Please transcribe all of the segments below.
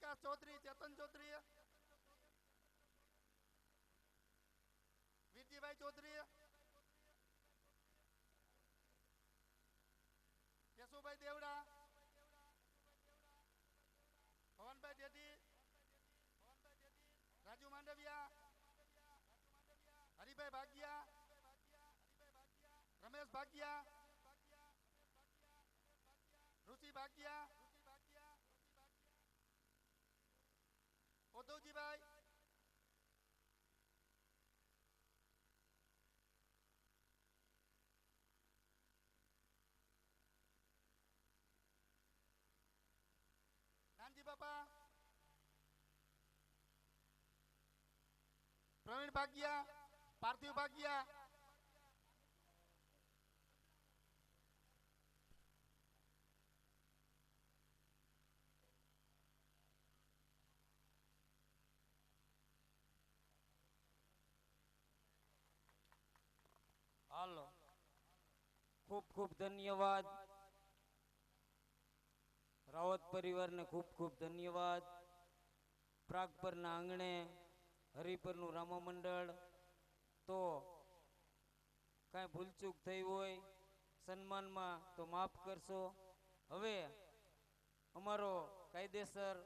પ્રકાશ ચૌધરી, ચેતન ચૌધરી, વિરજીભાઈ ચૌધરી, કેશુભાઈ દેવડા, ભવનભાઈ daddy, Raju Mandaviya, Haribhai ભાગિયા, Ramesh ભાગિયા, ઋષિ ભાગિયા, ઉદ્ધવજીભાઈ, નાનજી બાપા, પ્રવીણ ભાગિયા, પાર્થિવ ભાગિયા, હાલો ખૂબ ખૂબ ધન્યવાદ રાવત પરિવારને ખૂબ ખૂબ ધન્યવાદ પ્રાગપરના આંગણે હરિપરનું રામા મંડળ તો કાંઈ ભૂલચૂક થઈ હોય સન્માનમાં તો માફ કરશો હવે અમારો કાયદેસર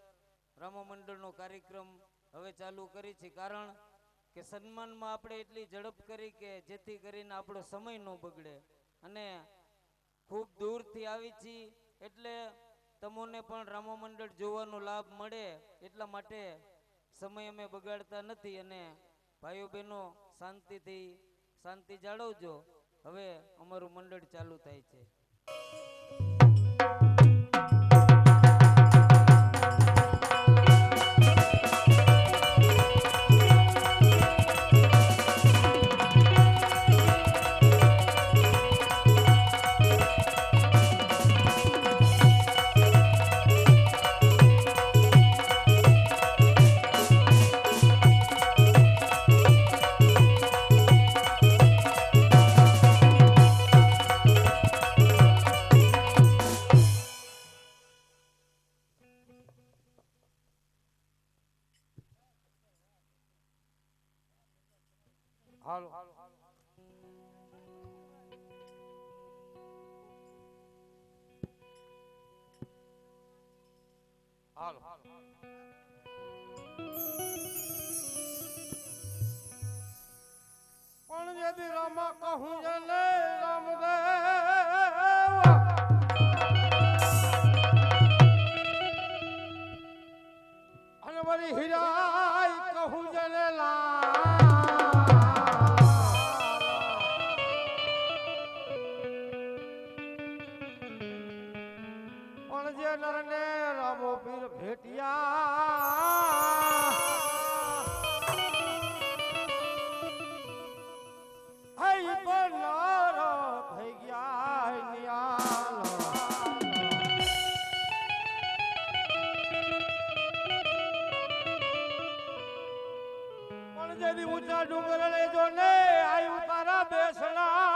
રામા મંડળનો કાર્યક્રમ હવે ચાલુ કરી છે કારણ કે સન્માનમાં આપણે એટલી ઝડપ કરી કે જેથી કરીને આપણો સમય ન બગડે અને ખૂબ દૂરથી આવી છીએ એટલે તમને પણ રામા મંડળ જોવાનો લાભ મળે એટલા માટે સમય અમે બગાડતા નથી અને ભાઈઓ બહેનો શાંતિ જાળવજો હવે અમારું મંડળ ચાલુ થાય છે. હાલો હાલો પણ જેથી રામા કહું જને રામદેવ અને વળી હીરાય કહું જને પણ જે નરને રામો પીર ભેટિયા હઈ પણ નર થઈ ગયા નિયાલ પણ જેથી ઊંચા ડુંગર લેજો ને આવ્યું તારા બેસણા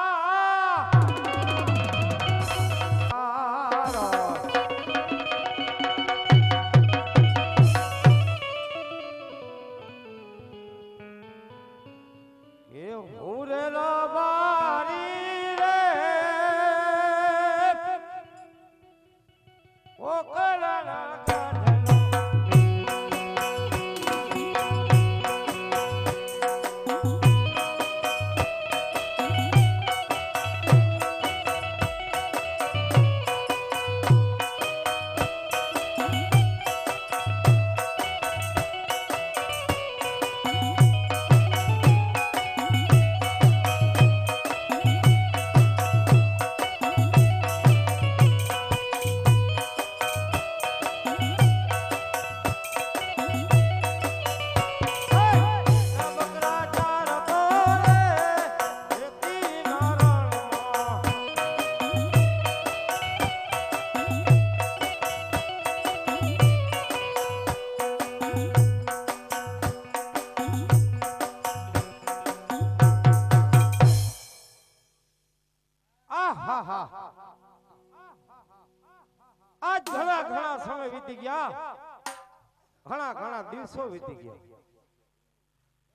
ઘણા ઘણા દિવસો વીતી ગયા.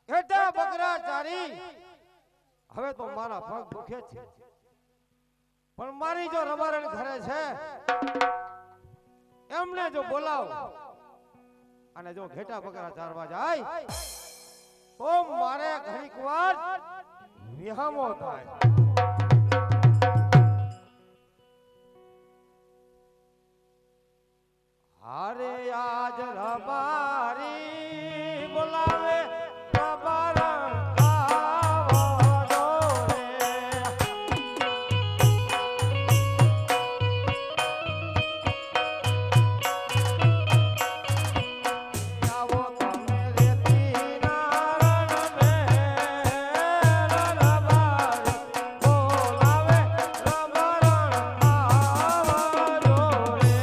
ઘેટા બકરા ચારી હવે તો મારા પગ દુખે છે, પણ મારી જો રબારણ ઘરે છે એમને જો બોલાવ અને જો ઘેટા બકરા ચારવા જાય તો મારે ઘણીક વાર વિહામો થાય. હારે આજ રબારી બોલાવે રબારણ આવો જો રે. આવો તમે રેતીના રણમે રબારી બોલાવે રબારણ આવો જો રે.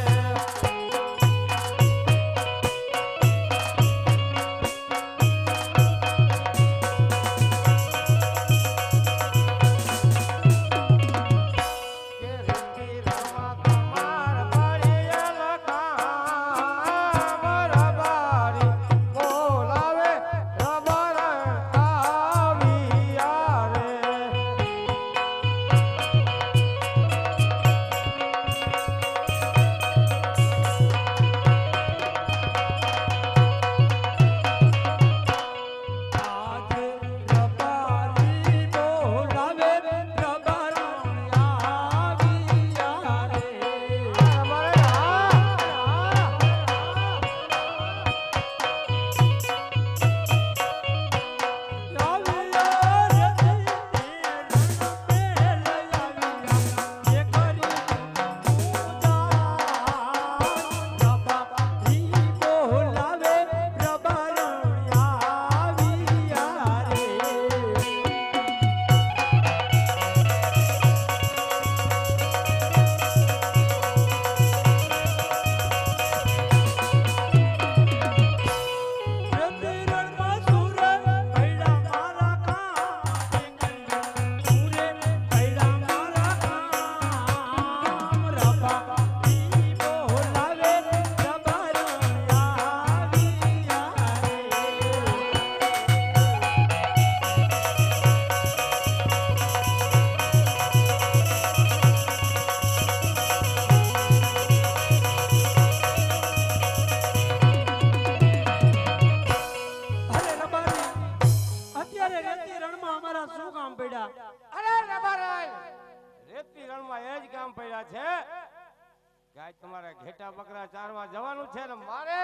તમારે ઘેટા બકરા ચારવા જવાનું છે ને મારે,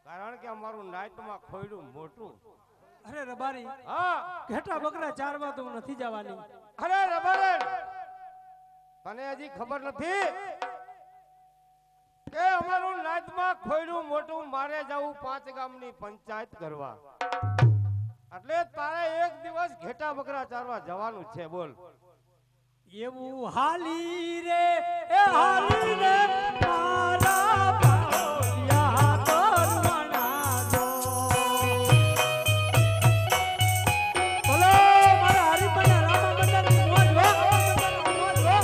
કારણ કે અમારું નાઈટમાં ખોયડું મોટું. અરે રબારી, હા ઘેટા બકરા ચારવા તો નથી જવાની. અરે રબારી, તને હજી ખબર નથી કે અમારું નાઈટમાં ખોયડું મોટું, મારે જવું 5 ગામની પંચાયત કરવા. એટલે તારે એક દિવસ ઘેટા બકરા ચારવા જવાનું છે. બોલ. એવું હાલી રે એ હાલી રે મારા ભાલિયા કરવાના જો. બોલો મારા હરિપના રામા મંદિર મોજ હો.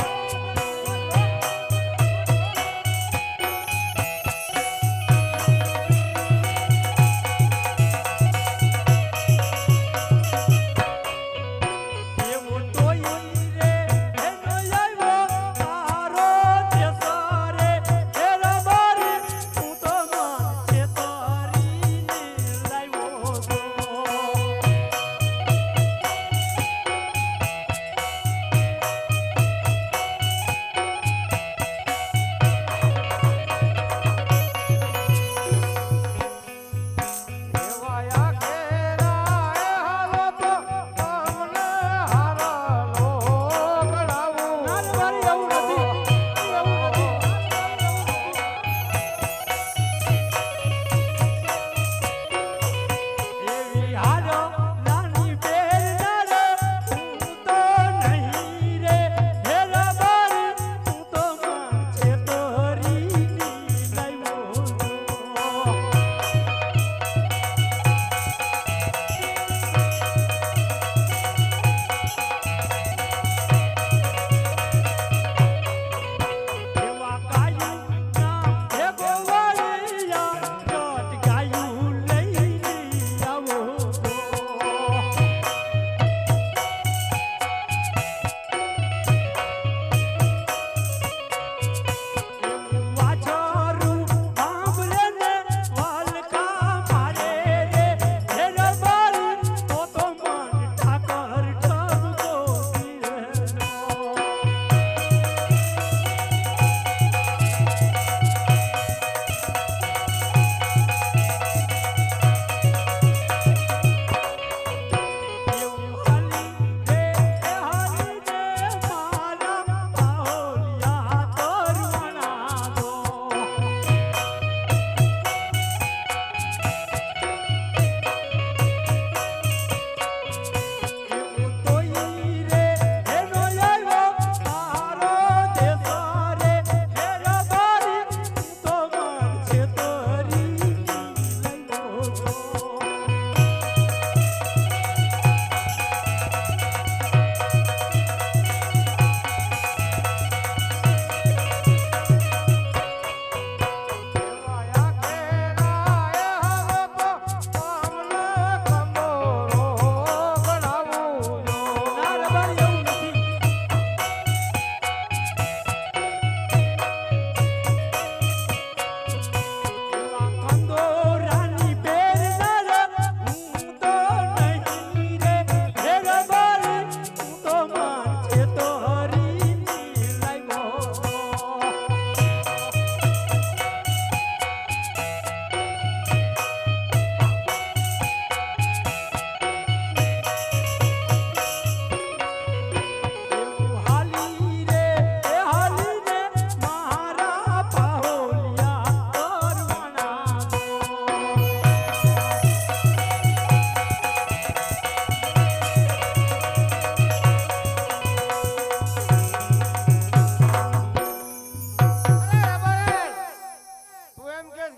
એવું તોય રે એ નો આવ્યો તારો દેશ રે એ રબારી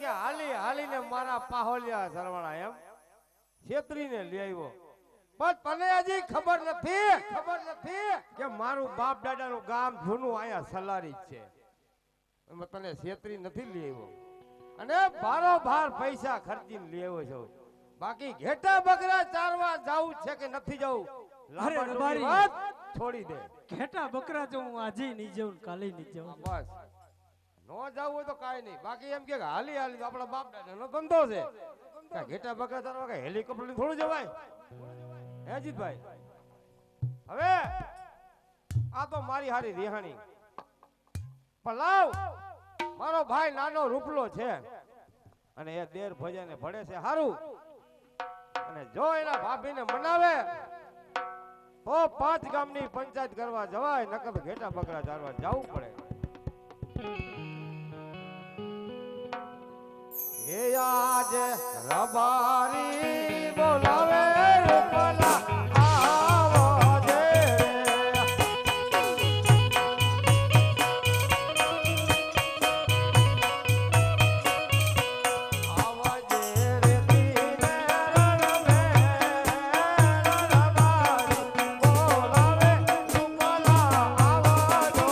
કે હાલી હાલીને મારા પાહોલિયા સરવાળા એમ છેતરીને લઈ આવ્યો. પણ તને હજી ખબર નથી કે મારું બાપ દાદાનું ગામ જૂનું અહીંયા સલારી જ છે. એમાં તને છેતરી નથી લઈ આવ્યો અને બારોબાર પૈસા ખર્ચીને લઈ આવ્યો છું. બાકી ઘેટા બકરા ચારવા જાવું છે કે નથી જવું? અરે લાંબા રબારી. વાત છોડી દે. ઘેટા બકરા જો હું આજે નહીં જાઉં કાલે નહીં જાઉં. બસ નો જવું હોય તો કાંઈ નહીં. બાકી એમ કે હાલી હાલી તો આપણા બાપ દાદાનો ધંધો છે. કાંઈ ઘેટા બકરા ચારવા કાંઈ હેલિકોપ્ટર લઈને થોડું જવાય? હે જીતભાઈ, હવે આ તો મારી હારી રિહાણી. પણ લાવ, મારો ભાઈ નાનો રૂપલો છે અને એ દેર ભજાને ભળે છે હારું. અને જો એના ભાભીને મનાવે તો 5 ગામની પંચાયત કરવા જવાય, નકર ઘેટા બકરા ચારવા જવું પડે. એ આજ રબારી બોલાવે રૂપલા આવજે રે દીને રણમે રબારી બોલાવે રૂપલા આવજો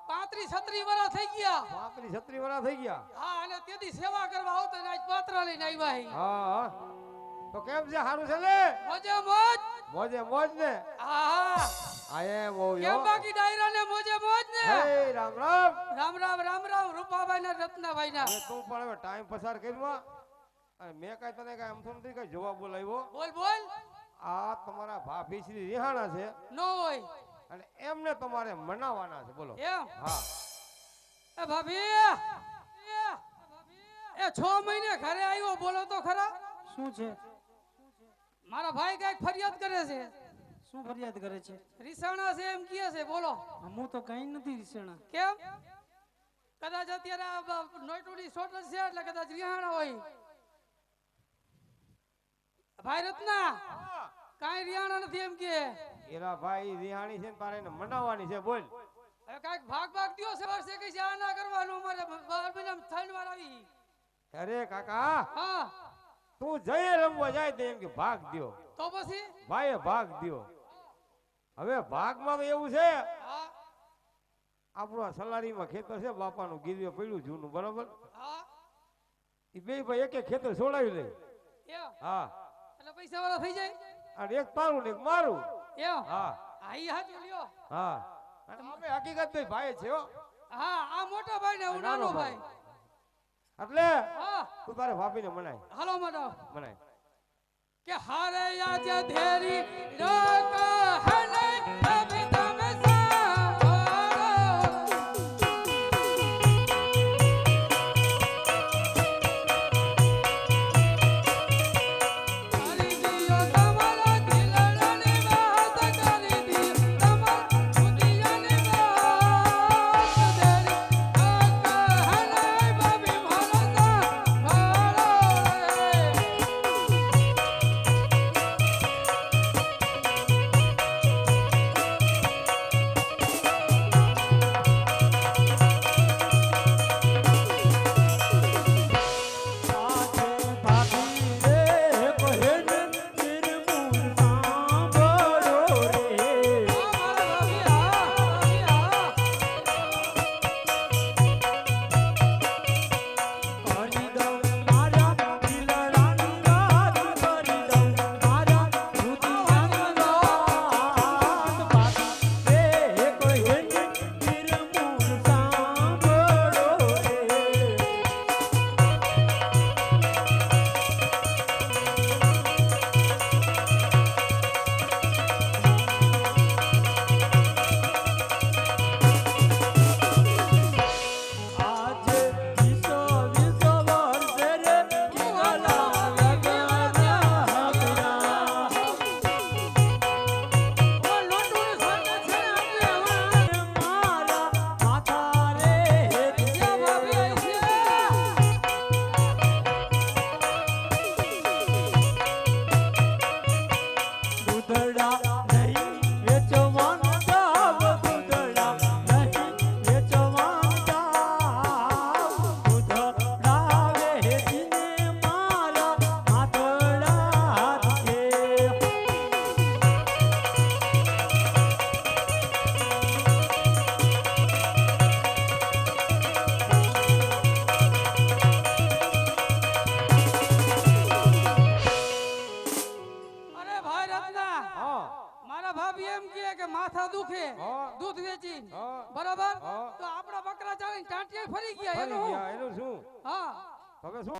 પાંત્રીસ 36 વર્ષ થઈ ગયા. હા અને તેથી સેવા કરવા આવતો ને આજ પાત્ર લઈને આવ્યા હી. હા તો કેમ છે? સારું છે ને? મોજે મોજ. મોજે મોજ ને? હા આ એમ હોવ કેમ બાકી ડાયરા ને મોજે મોજ ને? હે રામ રામ. રામ રામ રામ રામ રૂપાભાઈ ના રત્નાભાઈ ના. હવે તું પણ હવે ટાઈમ પસાર કર્યો અને મેં કાંઈ તને કાંઈ આમ નથી કાંઈ જવાબ બોલાવ્યો. બોલ બોલ. આ તમારા ભાભી શ્રી રિહાણા છે નો હોય અને એમને તમારે મનાવવાના છે. બોલો. એમ? હા. એ ભાભી એ 6 મહિને ઘરે આવ્યો, બોલો તો ખરા. શું છે? મારા ભાઈ કઈક ફરિયાદ કરે છે. શું ફરિયાદ કરે છે? રીસાણા છે એમ કહે છે. બોલો. હું તો કઈ નથી રીસણા. કેમ? કદાચ અત્યારે નોટુની શોર્ટેજ છે એટલે કદાચ રિહાણા હોય. ભાઈ રત્ના કાઈ રિહાણા નથી એમ કે. એરા ભાઈ રિહાણી છે ને તારે એને મનાવવાની છે. બોલ. હવે કાઈક ભાગ દ્યો છે. વર્ષે કઈ છે આ ના કરવાનું. અમારે 12 મહિનામાં 3 વાર આવી. અરે કાકા, હા તું જઈએ રમવા જાય તો એમ કે ભાગ દ્યો. તો પછી ભાઈએ ભાગ દ્યો. હવે ભાગમાં તો એવું છે, હા આપણું આ સલારીમાં ખેતર છે, બાપાનું ગીરવે પડ્યું જૂનું, બરાબર? હા એ બે ભાઈ એક ખેતર છોડાવી લે. એમ હા. એટલે પૈસા વાળા થઈ જાય. અને એક તારું ને એક મારું. એમ? હા હા ઈ હાચું લ્યો. હા. અને અમે હકીકત ભાઈ છે હો. હા આ મોટા ભાઈ ને હું નાનો ભાઈ. એટલે હા તું તારે ભાભીને મનાય. હાલો મેડમ મનાય કે હારે યાદ ધેરી રોક હને અભી તમે સારો કરી દિયો તમારા દિલડાની વાત કરી દી તમાર બુદ્ધિયાની વાત ધેરી રોક હને બાબી ભરોસા ભાળો રે મારા ભાભી એમ કહે કે માથા દુખે હા. દૂધ વેચી હા. બરાબર હા. તો આપણા બકરા ચાલીને ટાંટિયા ફરી ગયા ફરી એનું ગયા, એનું શું હા હવે શું